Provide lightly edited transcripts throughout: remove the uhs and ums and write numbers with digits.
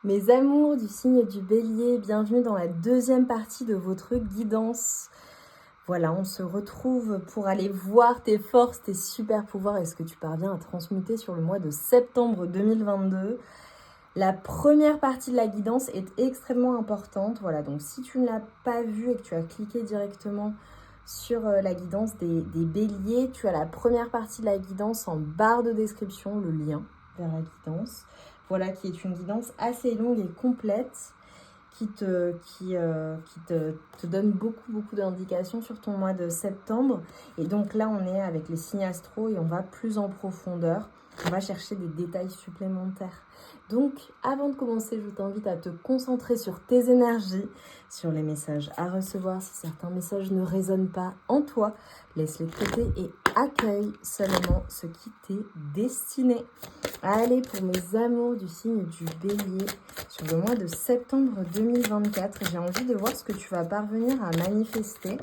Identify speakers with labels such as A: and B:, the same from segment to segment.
A: Mes amours du signe du Bélier, bienvenue dans la deuxième partie de votre guidance. Voilà, on se retrouve pour aller voir tes forces, tes super pouvoirs et ce que tu parviens à transmuter sur le mois de septembre 2022. La première partie de la guidance est extrêmement importante. Voilà, donc si tu ne l'as pas vue et que tu as cliqué directement sur la guidance des béliers, tu as la première partie de la guidance en barre de description, le lien vers la guidance. Voilà, qui est une guidance assez longue et complète qui te donne beaucoup d'indications sur ton mois de septembre. Et donc là, on est avec les signes astro et on va plus en profondeur. On va chercher des détails supplémentaires. Donc, avant de commencer, je t'invite à te concentrer sur tes énergies, sur les messages à recevoir. Si certains messages ne résonnent pas en toi, laisse-les de côté et accueille seulement ce qui t'est destiné. Allez, pour mes amours du signe du Bélier, sur le mois de septembre 2024, j'ai envie de voir ce que tu vas parvenir à manifester.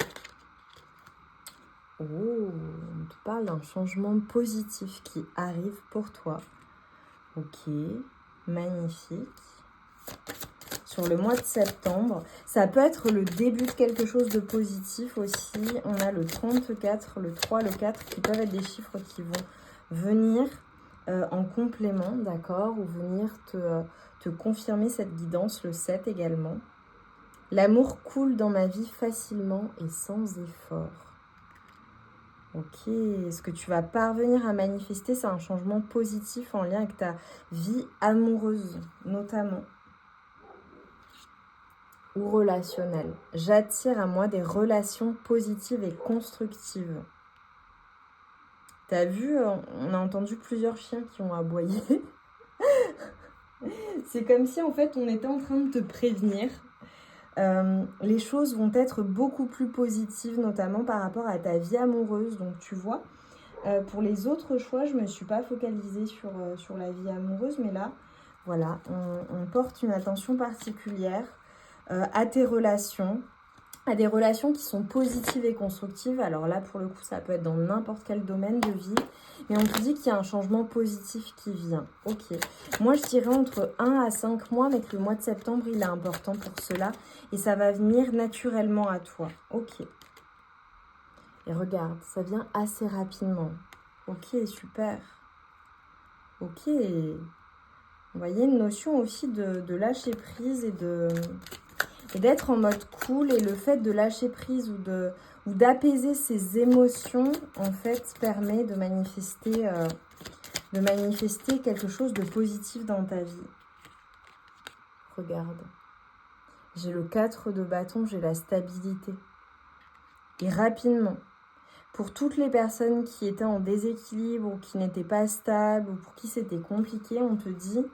A: Oh, on te parle d'un changement positif qui arrive pour toi. Ok, magnifique. Sur le mois de septembre, ça peut être le début de quelque chose de positif aussi. On a le 34, le 3, le 4 qui peuvent être des chiffres qui vont venir en complément, d'accord, ou venir te confirmer cette guidance, le 7 également. L'amour coule dans ma vie facilement et sans effort. Ok, ce que tu vas parvenir à manifester, c'est un changement positif en lien avec ta vie amoureuse, notamment. Ou relationnelle. J'attire à moi des relations positives et constructives. T'as vu, on a entendu plusieurs chiens qui ont aboyé. C'est comme si en fait on était en train de te prévenir. Les choses vont être beaucoup plus positives, notamment par rapport à ta vie amoureuse. Donc tu vois, pour les autres choix, je ne me suis pas focalisée sur la vie amoureuse, mais là, voilà, on porte une attention particulière à tes relations, à des relations qui sont positives et constructives. Alors là, pour le coup, ça peut être dans n'importe quel domaine de vie, mais on te dit qu'il y a un changement positif qui vient. Ok. Moi, je dirais entre 1 à 5 mois, mais que le mois de septembre, il est important pour cela, et ça va venir naturellement à toi. Ok. Et regarde, ça vient assez rapidement. Ok, super. Ok. Vous voyez, une notion aussi de lâcher prise et d'être en mode cool, et le fait de lâcher prise ou d'apaiser ses émotions, en fait, permet de manifester quelque chose de positif dans ta vie. Regarde. J'ai le 4 de bâton, j'ai la stabilité. Et rapidement, pour toutes les personnes qui étaient en déséquilibre ou qui n'étaient pas stables ou pour qui c'était compliqué, on te dit,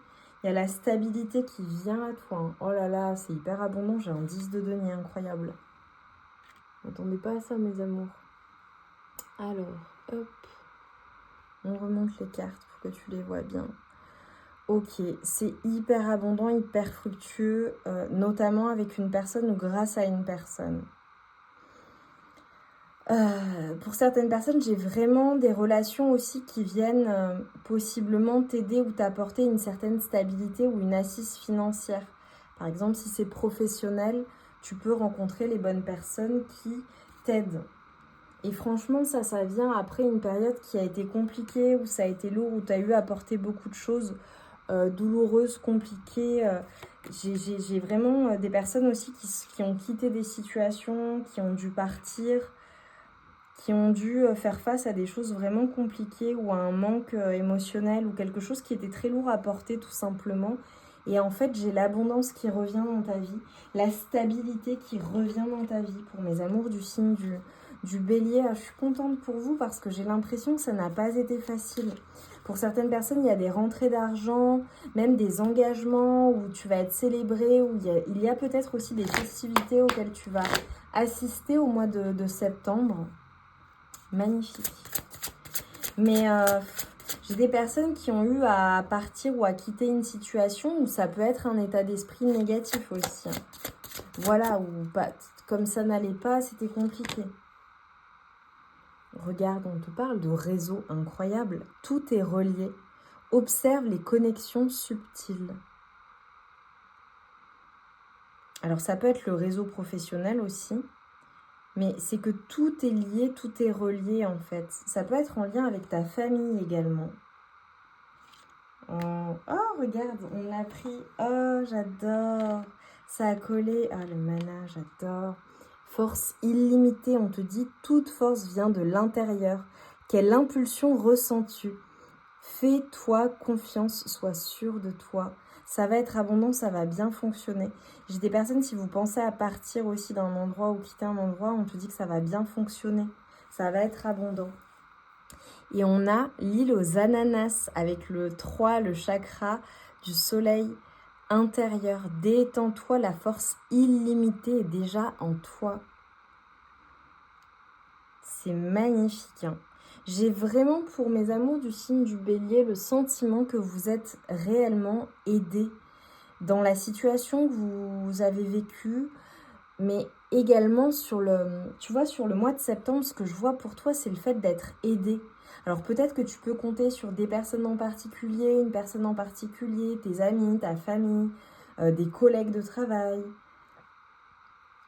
A: il y a la stabilité qui vient à toi. Oh là là, c'est hyper abondant, j'ai un 10 de denier, incroyable. N'attendez pas à ça, mes amours. Alors, hop, on remonte les cartes pour que tu les vois bien. Ok, c'est hyper abondant, hyper fructueux, notamment avec une personne ou grâce à une personne. Pour certaines personnes, j'ai vraiment des relations aussi qui viennent possiblement t'aider ou t'apporter une certaine stabilité ou une assise financière. Par exemple, si c'est professionnel, tu peux rencontrer les bonnes personnes qui t'aident. Et franchement, ça vient après une période qui a été compliquée, où ça a été lourd, où tu as eu à porter beaucoup de choses douloureuses, compliquées. J'ai vraiment des personnes aussi qui ont quitté des situations, qui ont dû partir, qui ont dû faire face à des choses vraiment compliquées ou à un manque émotionnel ou quelque chose qui était très lourd à porter tout simplement. Et en fait, j'ai l'abondance qui revient dans ta vie, la stabilité qui revient dans ta vie. Pour mes amours du signe du Bélier, je suis contente pour vous parce que j'ai l'impression que ça n'a pas été facile. Pour certaines personnes, il y a des rentrées d'argent, même des engagements où tu vas être célébré, où il y a peut-être aussi des festivités auxquelles tu vas assister au mois de septembre. Magnifique. Mais j'ai des personnes qui ont eu à partir ou à quitter une situation où ça peut être un état d'esprit négatif aussi. Voilà, ou pas, comme ça n'allait pas, c'était compliqué. Regarde, on te parle de réseau incroyable. Tout est relié. Observe les connexions subtiles. Alors ça peut être le réseau professionnel aussi, mais c'est que tout est lié, tout est relié en fait. Ça peut être en lien avec ta famille également. Oh, regarde, on l'a pris. Oh, j'adore. Ça a collé. Ah, le mana, j'adore. Force illimitée, on te dit, toute force vient de l'intérieur. Quelle impulsion ressens-tu? Fais-toi confiance, sois sûr de toi. Ça va être abondant, ça va bien fonctionner. J'ai des personnes, si vous pensez à partir aussi d'un endroit ou quitter un endroit, on te dit que ça va bien fonctionner. Ça va être abondant. Et on a l'île aux ananas avec le 3, le chakra du soleil intérieur. Détends-toi, la force illimitée est déjà en toi. C'est magnifique, hein. J'ai vraiment pour mes amours du signe du bélier le sentiment que vous êtes réellement aidés dans la situation que vous avez vécue, mais également sur le mois de septembre, ce que je vois pour toi, c'est le fait d'être aidé. Alors peut-être que tu peux compter sur des personnes en particulier, une personne en particulier, tes amis, ta famille, des collègues de travail,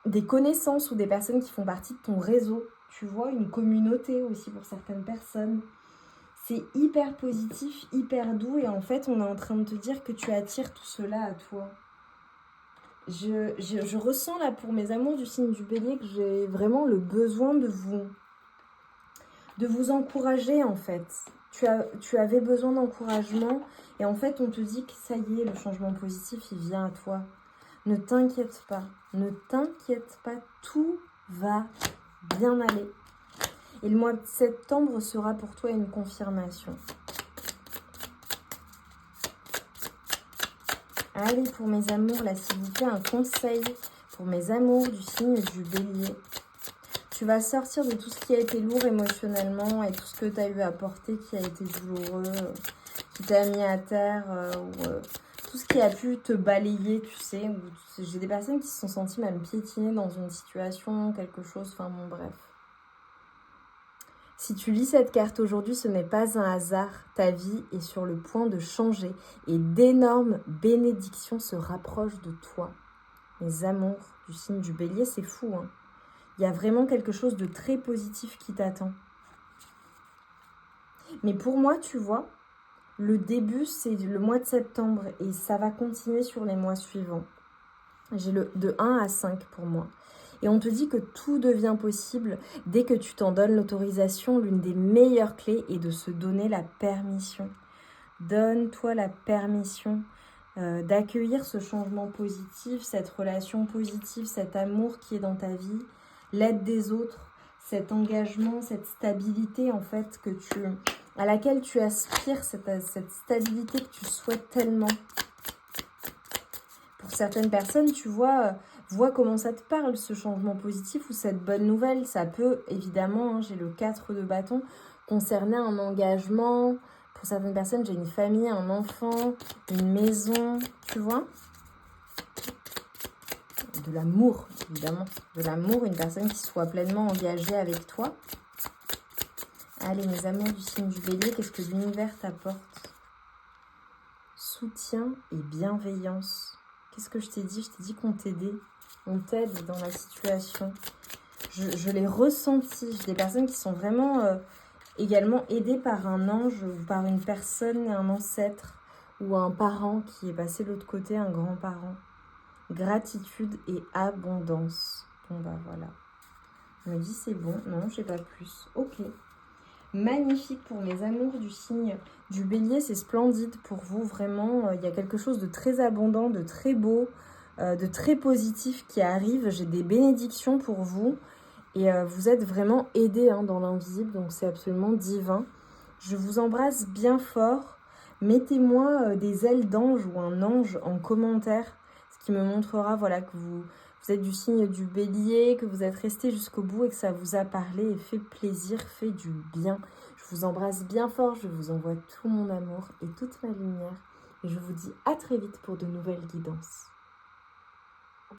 A: des connaissances ou des personnes qui font partie de ton réseau. Tu vois, une communauté aussi pour certaines personnes. C'est hyper positif, hyper doux et en fait, on est en train de te dire que tu attires tout cela à toi. Je ressens là pour mes amours du signe du bélier que j'ai vraiment le besoin de vous encourager en fait. Tu avais besoin d'encouragement et en fait on te dit que ça y est, le changement positif il vient à toi. Ne t'inquiète pas, tout va bien aller. Et le mois de septembre sera pour toi une confirmation. Allez, pour mes amours, là, s'il vous plaît, un conseil pour mes amours du signe du bélier. Tu vas sortir de tout ce qui a été lourd émotionnellement et tout ce que tu as eu à porter qui a été douloureux, qui t'a mis à terre, tout ce qui a pu te balayer, tu sais. J'ai des personnes qui se sont senties même piétinées dans une situation, quelque chose, enfin bon, bref. Si tu lis cette carte aujourd'hui, ce n'est pas un hasard. Ta vie est sur le point de changer et d'énormes bénédictions se rapprochent de toi. Mes amours du signe du bélier, c'est fou, hein. Il y a vraiment quelque chose de très positif qui t'attend. Mais pour moi, tu vois, le début, c'est le mois de septembre et ça va continuer sur les mois suivants. J'ai de 1 à 5 pour moi. Et on te dit que tout devient possible dès que tu t'en donnes l'autorisation. L'une des meilleures clés est de se donner la permission. Donne-toi la permission d'accueillir ce changement positif, cette relation positive, cet amour qui est dans ta vie, l'aide des autres, cet engagement, cette stabilité en fait à laquelle tu aspires, cette stabilité que tu souhaites tellement. Pour certaines personnes, tu vois comment ça te parle, ce changement positif ou cette bonne nouvelle. Ça peut, évidemment, j'ai le 4 de bâton, concerner un engagement. Pour certaines personnes, j'ai une famille, un enfant, une maison, tu vois. De l'amour, évidemment. De l'amour, une personne qui soit pleinement engagée avec toi. Allez, mes amours du signe du bélier, qu'est-ce que l'univers t'apporte? Soutien et bienveillance. Qu'est-ce que je t'ai dit? Je t'ai dit qu'on t'aidait. On t'aide dans la situation. Je l'ai ressenti. J'ai des personnes qui sont vraiment également aidées par un ange ou par une personne, un ancêtre ou un parent qui est passé de l'autre côté, un grand-parent. Gratitude et abondance. Bon bah voilà. Je me dis c'est bon. Non, j'ai pas plus. Ok. Magnifique pour mes amours du signe du bélier, c'est splendide pour vous, vraiment. Il y a quelque chose de très abondant, de très beau, de très positif qui arrive. J'ai des bénédictions pour vous et vous êtes vraiment aidés dans l'invisible, donc c'est absolument divin. Je vous embrasse bien fort. Mettez-moi des ailes d'ange ou un ange en commentaire, ce qui me montrera voilà, que vous êtes du signe du bélier, que vous êtes resté jusqu'au bout et que ça vous a parlé et fait plaisir, fait du bien. Je vous embrasse bien fort, je vous envoie tout mon amour et toute ma lumière. Et je vous dis à très vite pour de nouvelles guidances.